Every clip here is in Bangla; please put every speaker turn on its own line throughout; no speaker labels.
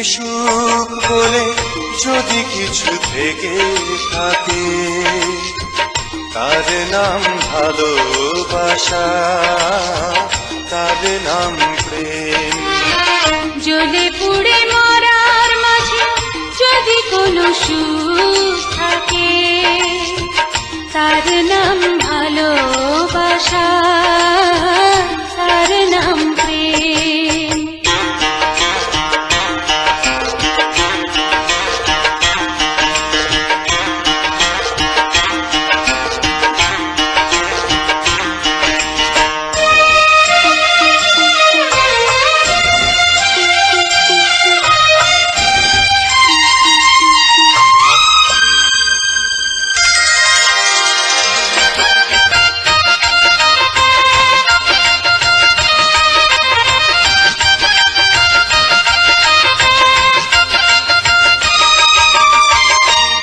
সুখ বলে যদি কিছু থেকে থাকে, তার নাম ভালোবাসা, তার নাম প্রেম।
জ্বলে পুড়ে মরার মাঝে যদি কোনো সুখ থাকে, তার নাম ভালোবাসা, তার নাম প্রেম।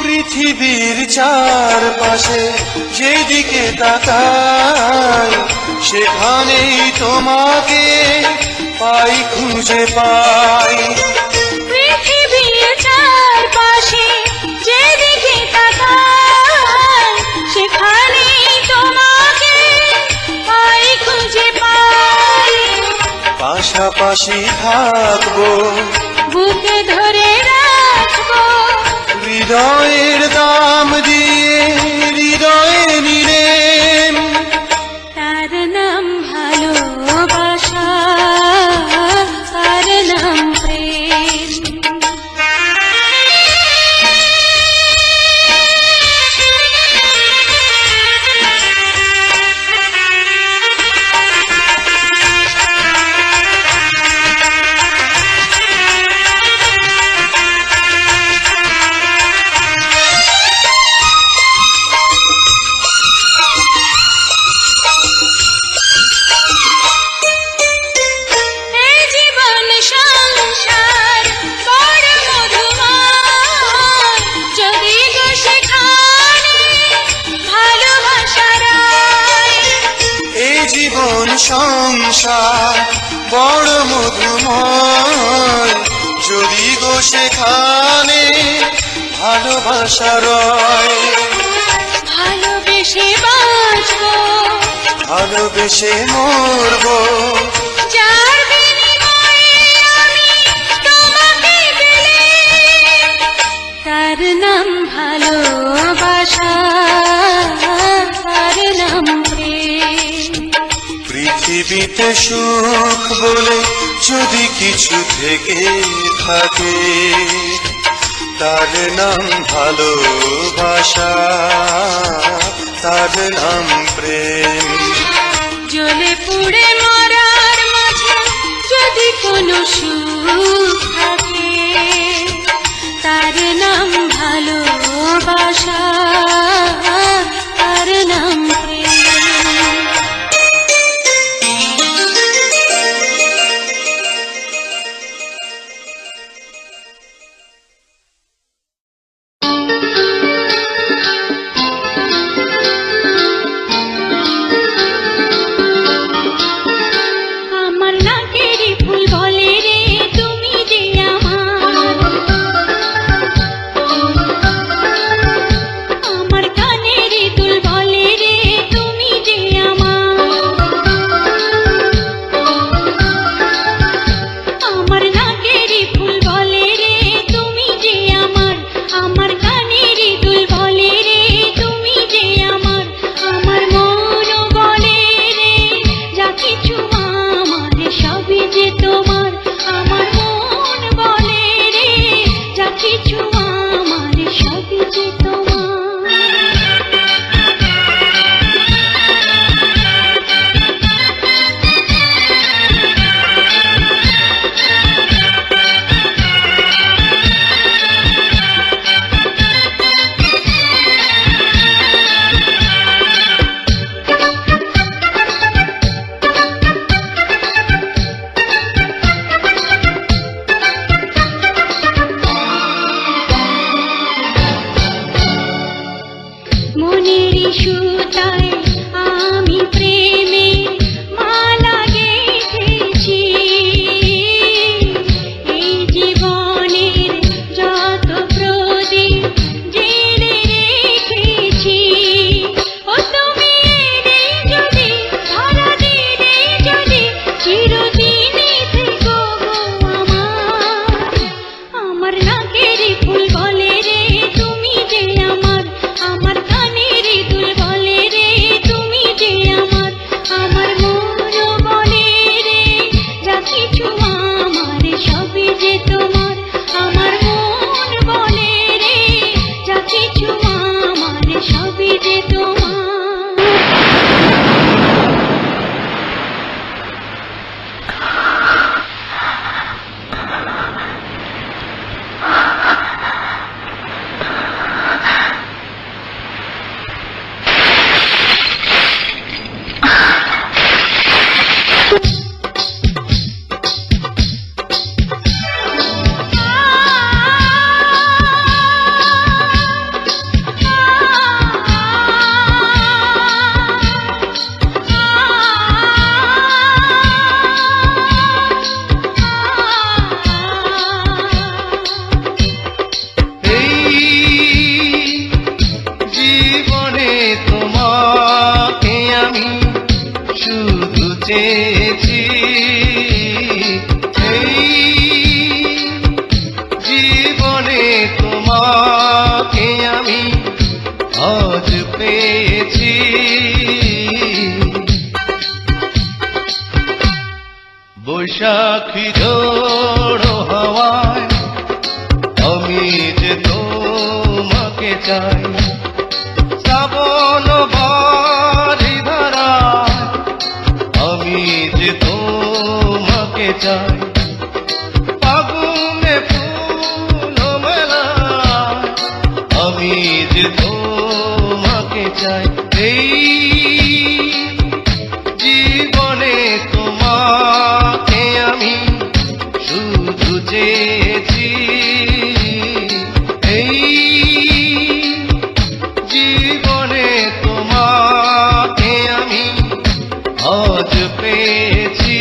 পৃথিবীর চারপাশে যেদিকে তাকাই, সেখানেই তোমাকে পাই, খুঁজে পাই।
পৃথিবীর চারপাশে যেদিকে তাকাই, সেখানেই তোমাকে পাই, খুঁজে পাই।
পাশাপাশি থাকবো,
বুকে ধরে রাখবো,
হৃদয়ের দাম দিয়ে হৃদয়ে নিলেন।
তার নাম ভালোবাসা, তার নাম প্রেম।
সংসার বড় মধুময়, যদি গো সেখানে ভালোবাসা রয়।
ভালোবেসে বাঁচবো,
ভালোবেসে মরবো,
যার বিনিময়ে আমি তোমাকে পেলে, তার নাম ভালোবাসা, তার নাম প্রেম।
পৃথিবীতে সুখ বলে যদি কিছু থেকে থাকে, তার নাম ভালোবাসা, তার নাম প্রেম।
জ্বলে পুড়ে মরার মাঝে যদি কোনো সুখ থাকে, তার নাম ভালোবাসা, তার নাম প্রেম। জীবনে
আমি যে তোমাকে চাই শ্রাবণ বারি ধারায়, আমি যে তোমাকে চাই ফাগুনে ফুল মেলায়, আমি যে তোমাকে চাই এই জীবনে তোমাকে আমি শুধু চেয়েছি, এই জীবনে তোমাকে আমি আজ পেয়েছি।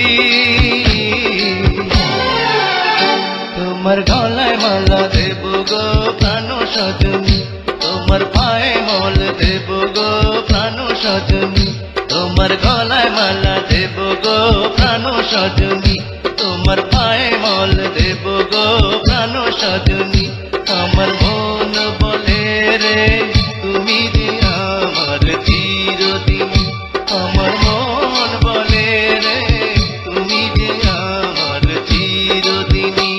তোমার গলায় মালা দেব গো প্রাণ সজনী, তোমার পায়ে মল দেব গো প্রাণ সজনী, তোমার গলায় মালা দেব গো প্রাণ সজনী, তোমার পায়ে মল দেব গো প্রাণ সজনী। আমার মন বলে রে তুমি যে আমার চিরদিন, আমার মন বলে রে তুমি যে আমার চিরদিনী।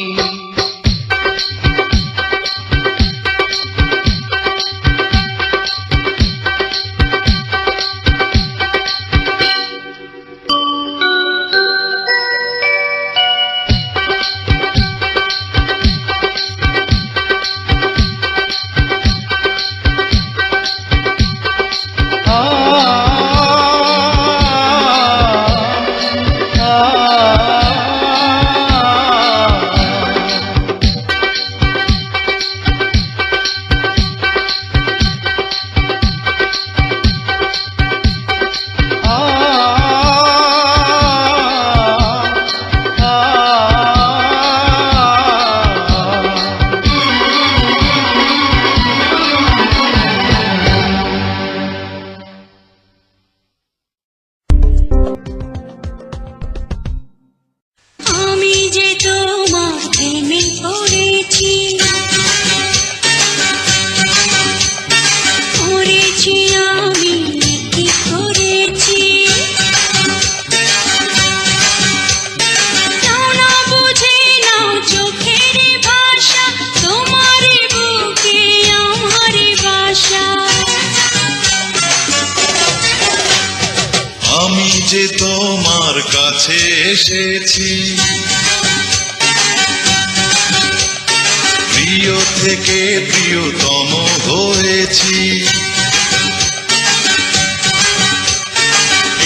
আমি যে তোমার প্রেমে পড়েছি, পড়েছি আমি কি করেছি, নাও না বুঝে নাও চোখের ভাষা, তোমার বুকে আমার বাসা।
আমি যে তোমার কাছে এসেছি, প্রিয় থেকে প্রিয়তম হয়েছি,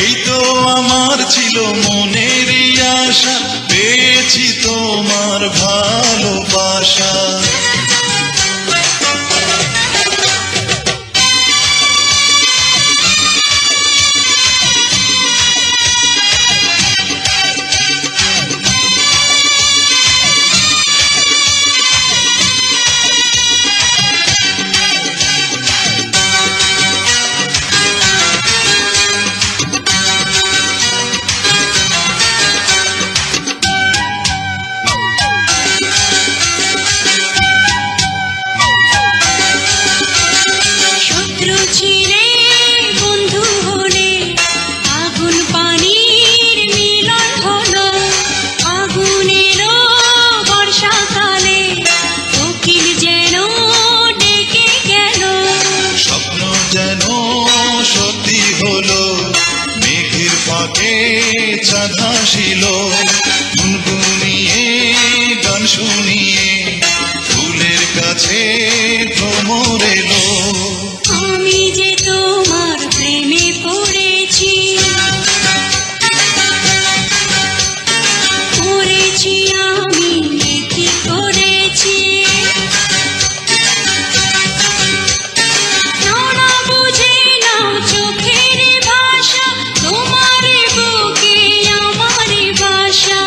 এই তো আমার ছিল মনেরই আশা, পেয়েছি তোমার ভালোবাসা।
শত্রু ছিলে বন্ধু হলে, আগুন পানির মিলন হলো, আগুনেরও বর্ষাকালে কোকিল যেন ডেকে গেল।
স্বপ্ন যেন সত্যি হলো, মেঘের ফাঁকে চাঁদ হাসিল, গুনগুনিয়ে গান শুনিয়ে ফুলের কাছে ভ্রমর এলো।
আমি যে তোমার প্রেমে পড়েছি, পড়েছি আমি কি করেছি, নাও না বুঝে নাও চোখের ভাষা, তোমার বুকে আমার বাসা।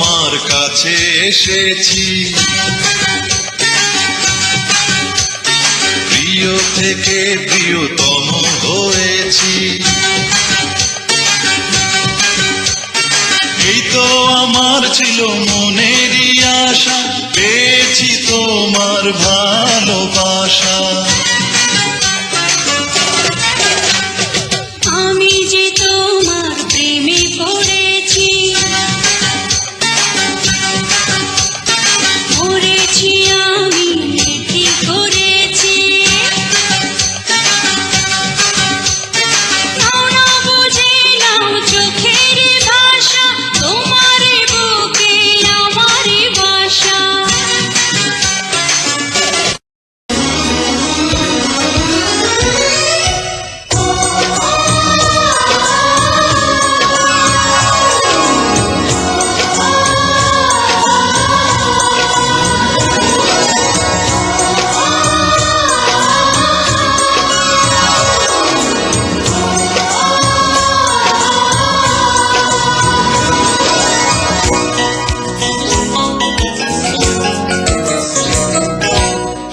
তোমার কাছে এসেছি, প্রিয় থেকে প্রিয়তম হয়েছি। এই তো আমার ছিল মনেরই আশা, পেয়েছি তোমার ভালোবাসা।
আমি যে তোমার প্রেমে পড়েছি, মরেছি আমি কি করেছি। নাও না বুঝে নাও চোখের ভাষা, তোমার বুকে আমার বাসা।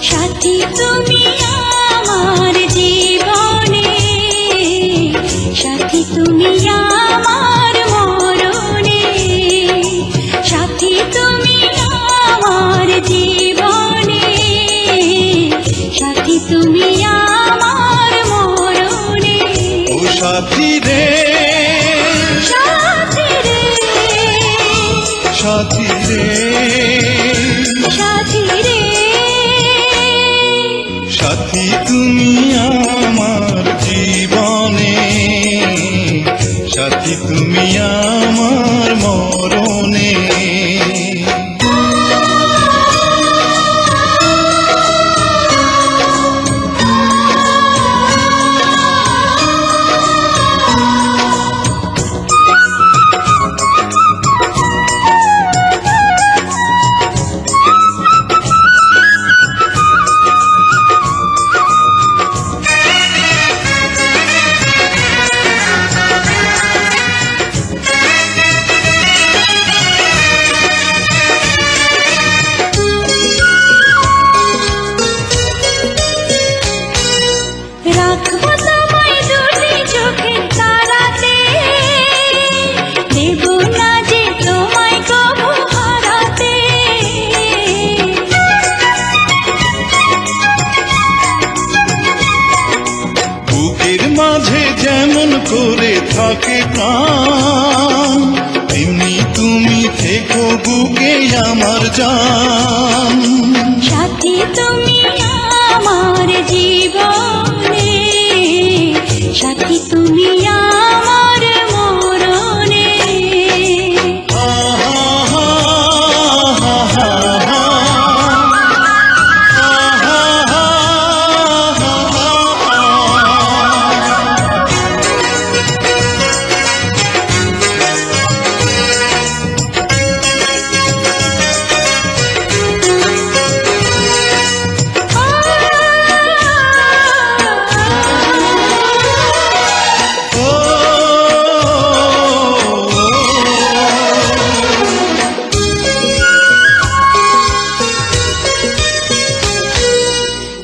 সাথী তুমি আমার জীবনে, সাথী তুমি আমার মরণে। সাথী তুমি আমার জীবনে, সাথী তুমি আমার মরণে।
ও সাথী রে,
সাথী রে,
সাথী রে,
সাথী রে,
সাথী তুমি আমার জীবনে, সাথী তুমি আমার মরণে।
রাখবো তোমায় দুটি চোখের তারাতে, দেব না যে তোমায় কবু হারাতে।
বুকের মাঝে যেমন করে থাকে প্রাণ, তেমনি তুমি থেকো বুকে আমার জান।
সাথী তুমি আমার জীবনে, সাথী তুমি আমার মরণে।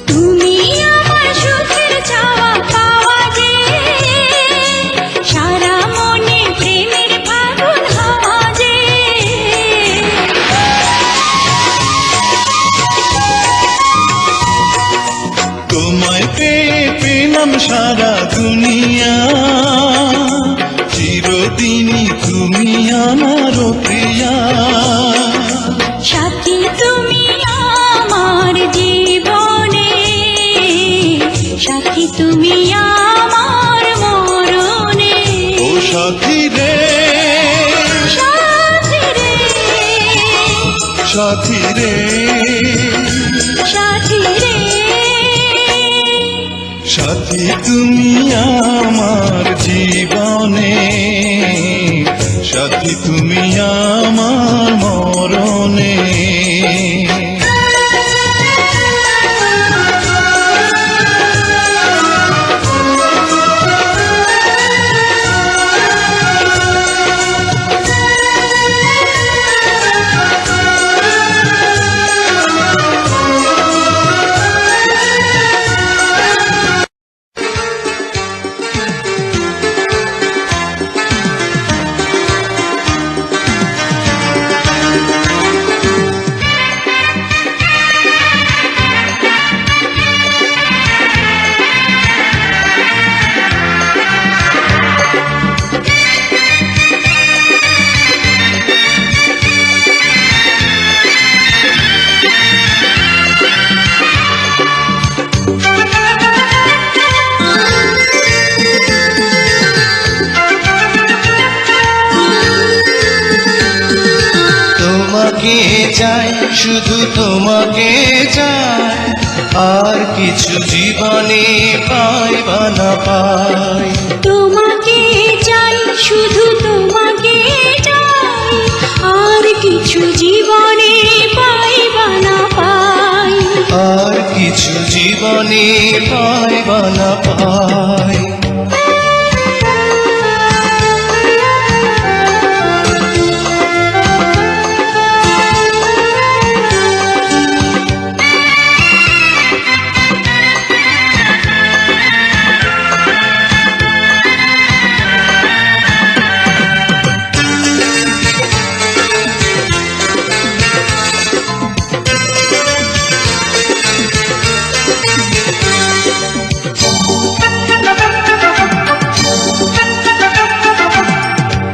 তুমি আমার সুখের চাওয়া পাওয়া যে, সারা মনে প্রেমের ফাগুন হাওয়া যে।
তোমায় পেয়ে পেলাম সারা দুনিয়া, চিরদিনই তুমি আমার প্রিয়া।
সাথী তুমি আমার জীবনে, সাথী তুমি আমার মরণে।
ও সাথী রে,
সাথী রে,
সাথী রে,
সাথী রে,
সাথী তুমি আমার জীবনে, সাথী তুমি আমার মরণে।
তোমাকে চাই, শুধু তোমাকে চাই, আর কিছু জীবনে পাই বা না পাই।
তোমাকে চাই, শুধু তোমাকে চাই, আর কিছু জীবনে পাই বা না পাই।
আর কিছু জীবনে পাই বা না পাই।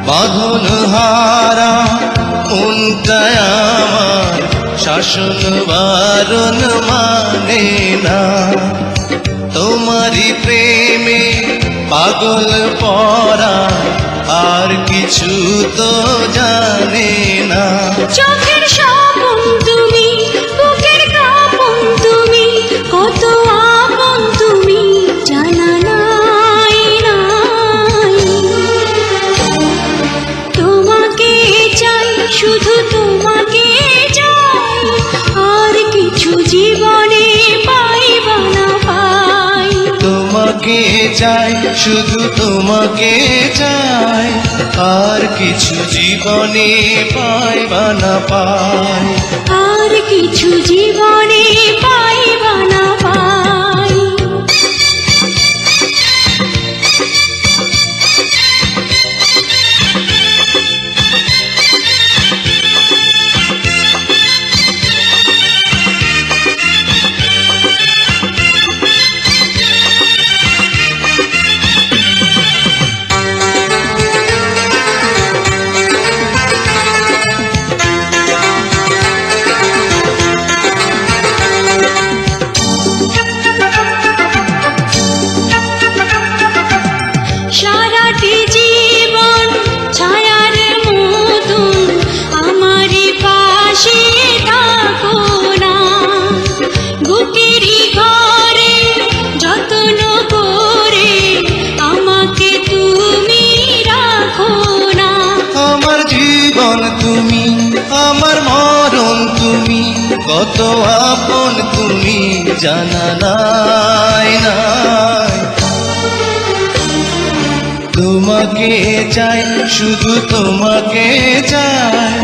বাঁধন হারা মনটায় আমার শাসন বারণ মানে না, তোমারই প্রেমে পাগল পরা আর কিছু তো জানে না।
চোখের স্বপন তুমি, বুকের কাঁপন তুমি, কত আপন তুমি জানা নাই নাই। তোমাকে চাই, শুধু তোমাকে চাই, আর কিছু জীবনে পাই বা না পাই।
তোমাকে চাই, শুধু তোমাকে চাই, আর কিছু জীবনে পাই বা না পাই।
আর কিছু জীবনে পাই বা না পাই। সারাটি জীবন ছায়ার মতন আমারই পাশে থাকো না, বুকেরই ঘরে যত্ন করে আমাকে তুমি রাখো না।
আমার জীবন তুমি, আমার মরণ তুমি, কত আপন তুমি জানা নাই নাই। তোমাকে চাই, শুধু তোমাকে চাই,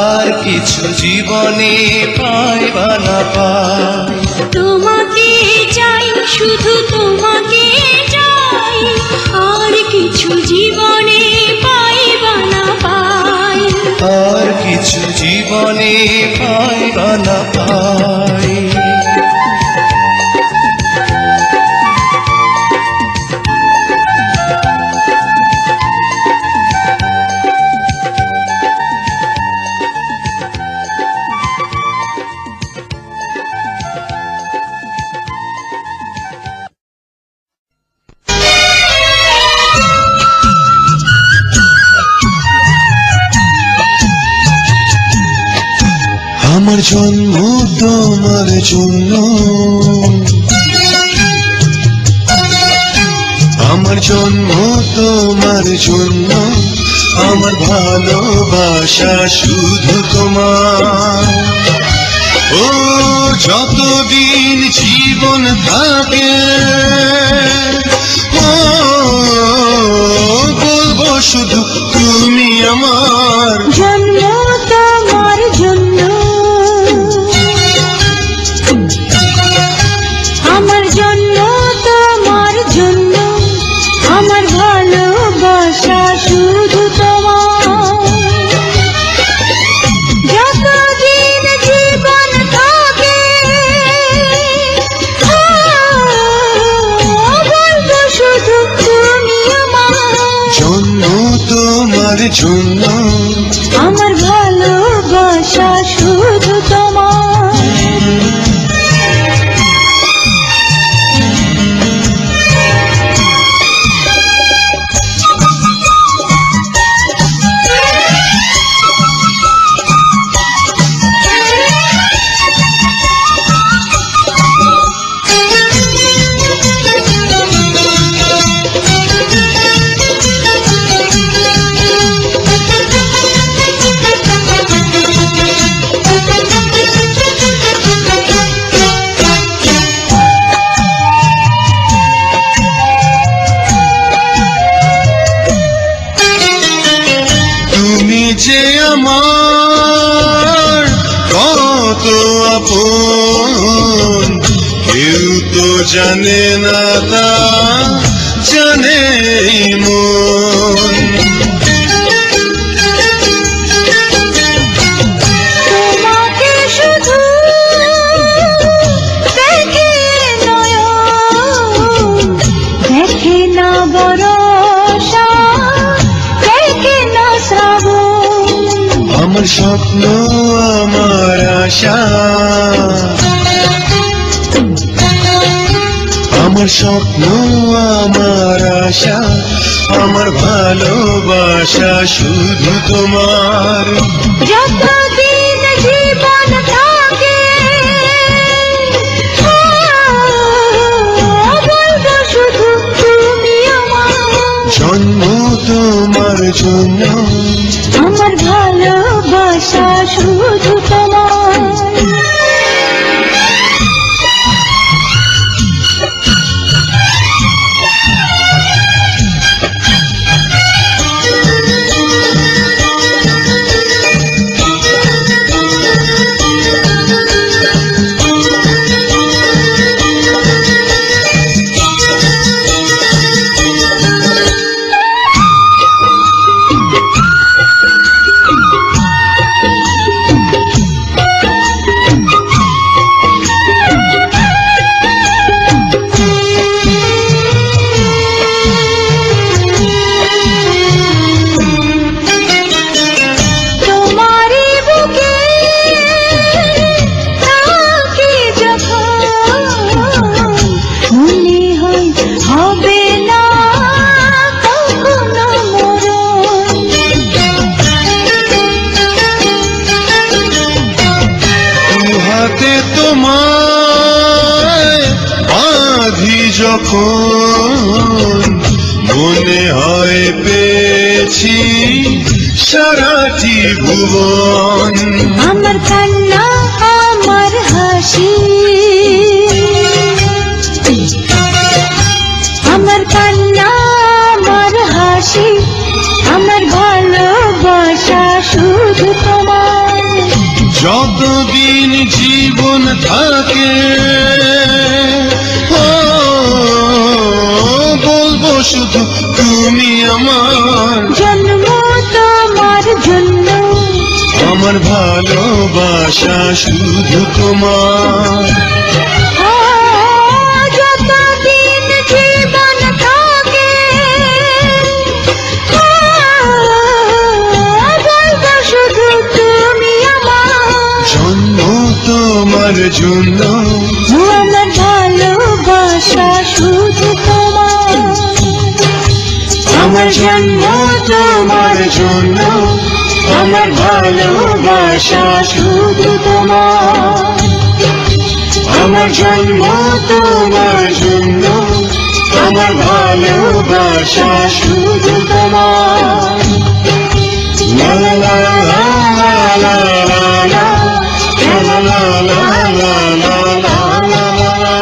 আর কিছু জীবনে পাই বা না পাই।
তোমাকে চাই, শুধু তোমাকে চাই, আর কিছু জীবনে পাই বা না পাই।
আর কিছু জীবনে পাই বা না পাই।
আমার জন্ম তোমার জন্য, আমার জন্ম তোমার জন্য, আমার ভালোবাসা শুধু তোমার। ও যতদিন জীবন থাকে, ও বলবো শুধু তুমি আমার।
জন্ম তোমার জন্য, আমার জন্য তোমার জন্য, আমার ভালোবাসা শুধু তোমার। যতদিন জীবন থাকে, বলবো শুধু তুমি আমার।
জন্ম তোমার জন্য,
আমার ভালোবাসা শুধু তোমার।
জানে না তা জানে এই মন।
তোমাকে শুধু দেখে নয়ন, দেখে না বরষা, দেখে না শ্রাবণ।
আমার স্বপ্ন আমার আশা, আমার স্বপ্ন আমার আশা, আমার ভালোবাসা শুধু তোমার।
যতদিন জীবন থাকে বলবো শুধু তুমি আমার।
জন্ম তোমার জন্য,
আমার ভালোবাসা শুধু তোমার।
তোমায় বাঁধি যখন মনে হয় পেয়েছি সারাটি ভুবন।
আমার কান্না আমার হাসি, আমার কান্না আমার হাসি, আমার ভালোবাসা শুধু তোমার।
যতদিন জীবন থাকে বলবো শুধু তুমি আমার।
জন্ম তোমার জন্য,
আমার ভালোবাসা শুধু তোমার।
যতদিন জীবন থাকে বলবো শুধু তুমি আমার।
জন্ম তোমার জন্য,
আমার ভালোবাসা শুধু তোমার।
আমার জন্ম তোমার জন্য, আমার ভালোবাসা শুধু তোমার। আমার জন্ম তোমার জন্য, আমার ভালোবাসা শুধু তোমার। লা লা লা লা লা লা লা লা লা লা লা লা লা।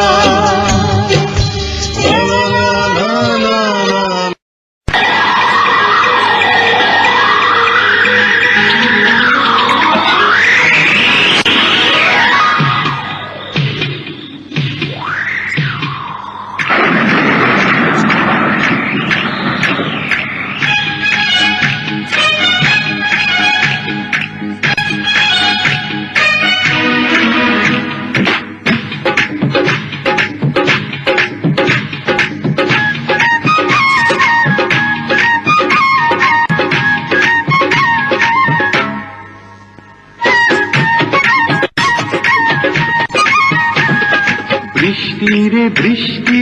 বৃষ্টি রে বৃষ্টি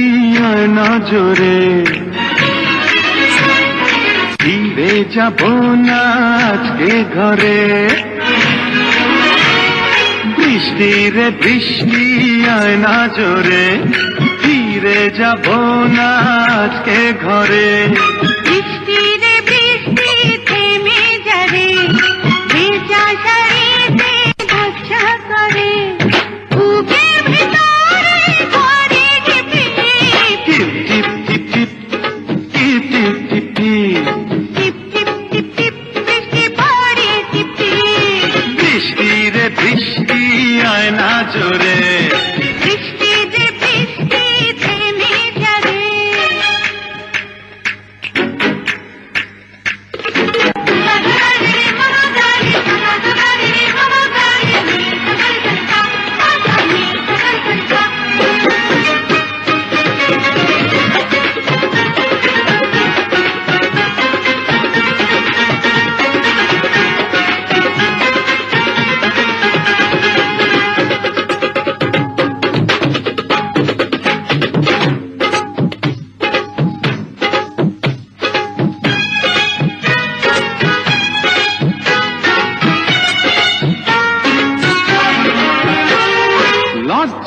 আয় না জোরে, ফিরে যাব না আজকে ঘরে। বৃষ্টি রে বৃষ্টি আয় না জোরে, ফিরে যাব না আজকে ঘরে।
বৃষ্টি রে বৃষ্টি থেমে যাবে, ভেজা শাড়িতে ভরসা করে, বুকের ভিতরে করে টিপ টিপ
টিপ টিপ টিপ টিপ টিপ টিপ টিপ
টিপ টিপ টিপ টিপ বৃষ্টি পড়ে টিপ টিপ।
বৃষ্টি রে বৃষ্টি আয় না জোরে,
বৃষ্টি রে বৃষ্টি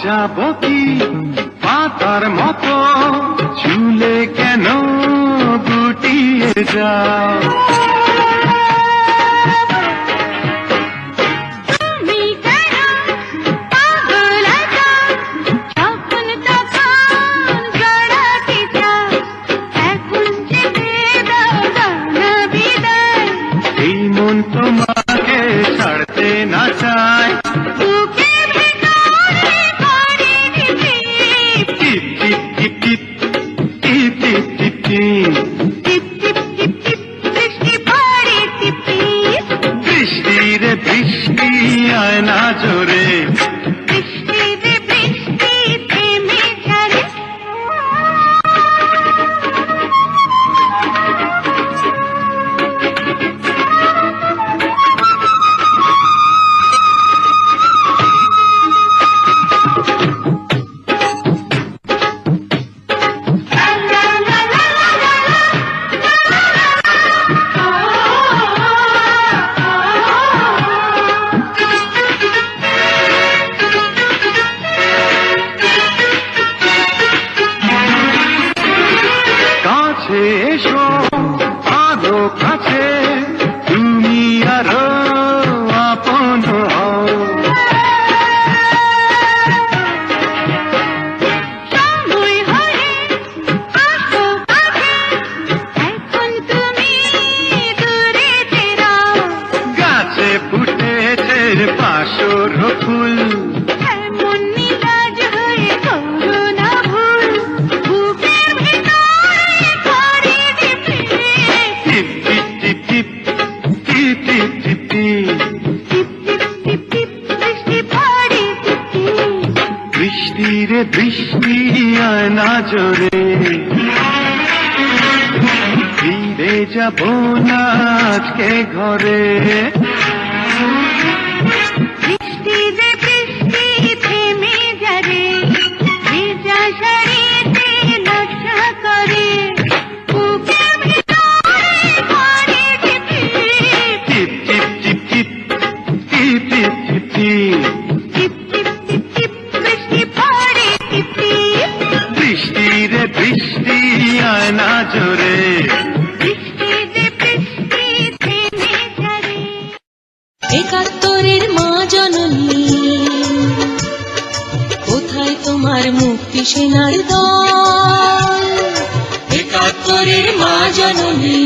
লজ্জাবতী পাতার মতো ঝুলে কেন গুটিয়ে যাও?
তুমি কেন পাগল আছো? যখন তখন জড়াতে চাও। এখন যেতে দাও জানা বিদায়।
এই মন তোমাকে ছাড়তে না চায়।
বুকের ভেতরে করে টিপ
টিপ টিপ টিপ টিপ টিপ টিপ টিপ টিপ।
টিপ টিপ টিপ টিপ বৃষ্টি পড়ে টিপ টিপ।
বৃষ্টি রে বৃষ্টি আয় না জোরে।
বৃষ্টি রে বৃষ্টি থেমে ঝরে।
কাছে এসো আরো কাছে, তুমি আরো আপন হও।
সময় হলে আসো কাছে। এখন তুমি দূরে যাও।
গাছে ফুটেছে পাশর ফুল।
এমন নিরাজ হয়ে করো না ভুল। বুকের ভেতরে করে টিপ
টিপ টিপ টিপ টিপ টিপ টিপ টিপ টিপ।
টিপ টিপ টিপ টিপ বৃষ্টি পড়ে টিপ টিপ।
বৃষ্টি রে বৃষ্টি আয় না জোরে। ফিরে যাব না আজকে ঘরে।
বৃষ্টি রে বৃষ্টি থেমে যাবে। ভেজা শাড়িতে নকশা করে। বুকের ভেতরে করে টিপ
টিপ টিপ টিপ টিপ টিপ টিপ টিপ টিপ।
টিপ টিপ টিপ টিপ বৃষ্টি পড়ে টিপ টিপ।
বৃষ্টি রে বৃষ্টি আয় না জোরে।
বৃষ্টি রে বৃষ্টি থেমে যাবে।
একাত্তরের মা জননী, কোথায় তোমার মুক্তি সেনার দল? একাত্তরের মা জননী,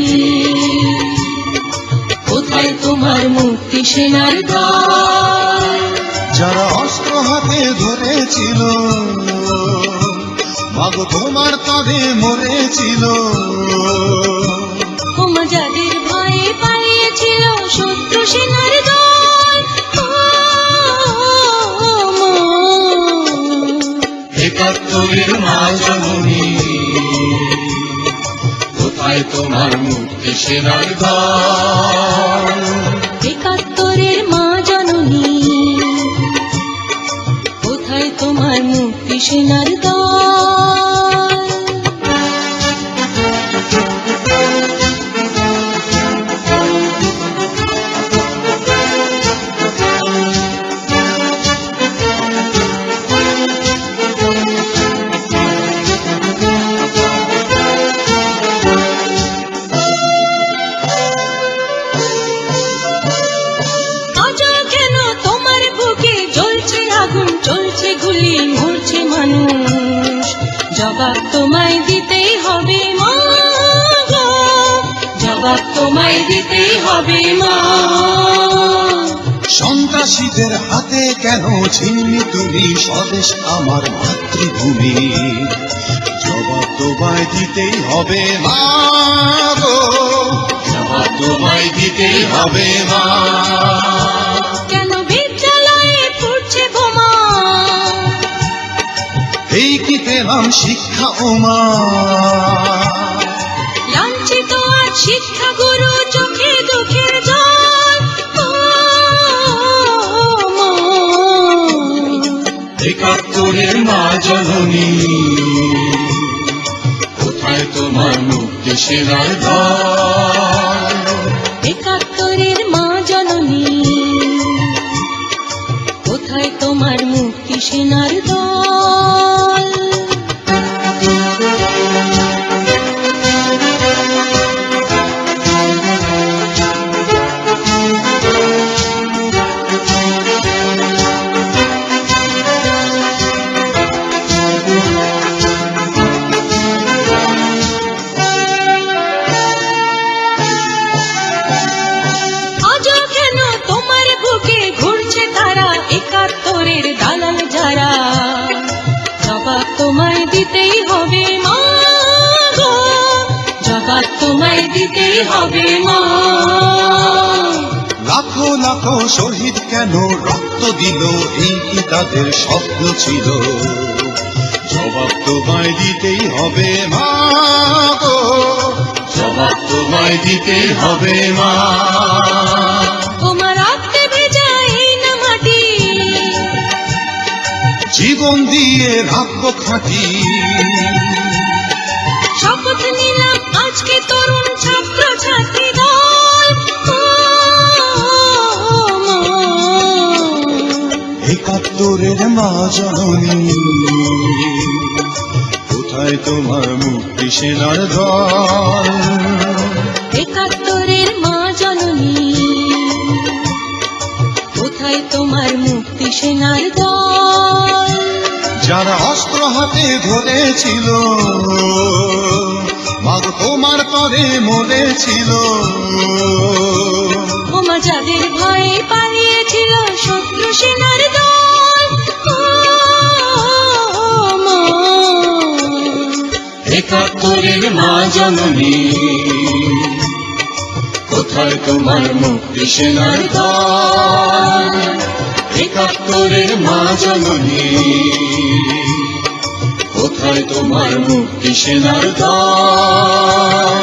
কোথায় তোমার মুক্তি সেনার দল?
যারা অস্ত্র হাতে ধরেছিল, মাগো তোমার কাঁধে মরেছিল।
ওমা যাদের ভয়ে পালিয়েছিল শত্রু সেনার দল। ও মা,
একাত্তরের মা জননী, কোথায় তোমার মুক্তি সেনার দল?
একাত্তরের মা জননী, কোথায় তোমার মুক্তি সেনার দল? অজয় কেন তোমার বুকে জ্বলছে আগুন, চলছে গুলি, মরছে মানুষ? জবাব তোমায় দিতেই হবে মা গো, জবাব তোমায় দিতেই হবে মা।
সন্ত্রাসীদের হাতে কেন ছিনলি তুমি স্বদেশ আমার মাতৃভূমি? জবাব তোমায় দিতেই হবে মা গো, জবাব তোমায় দিতেই হবে মা।
কেন বিদ্যালয়ে ফুটছে বোমা?
এই কি পেলাম শিক্ষা ও মা?
লাঞ্ছিত আজ শিক্ষা গুরু, চোখে দুঃখের জল। ও মা,
একাত্তরের মা জননী, কোথায় তোমার মুক্তি সেনার দল?
একাত্তরের মা জননী, কোথায় তোমার মুক্তি সেনার দল? আজও কেন তোমার বুকে ঘুরছে তারা, একাত্তরের দালাল যারা? জবাব তোমায় দিতেই হবে মা গো, জবাব তোমায় দিতেই হবে মা।
লাখো লাখো শহীদ কেন রক্ত দিল, এই কি তাদের স্বপ্ন ছিল? জবাব তোমায় দিতেই হবে মা গো, জবাব তোমায় দিতেই হবে মা।
তোমার রক্তে ভেজা এই না মাটি,
জীবন দিয়ে রাখবো খাঁটি,
শপথ নিলাম আজকে তরুণ ছাত্র ছাত্রী দল।
একাত্তরের মা জননী, কোথায় তোমার মুক্তি সেনার দল?
একাত্তরের মা জননী, কোথায় তোমার মুক্তি সেনার দল?
যারা অস্ত্র হাতে ধরেছিল, মাগ তোমার তরে মরেছিল,
ওমা যাদের ভয়ে পালিয়েছিল শত্রু সেনার দল। মা,
একাত্তরের মা জননী, কোথায় তোমার মুক্তি সেনার দল? একাত্তরের মা জননী, কোথায় তোমার মুক্তি সেনার দল?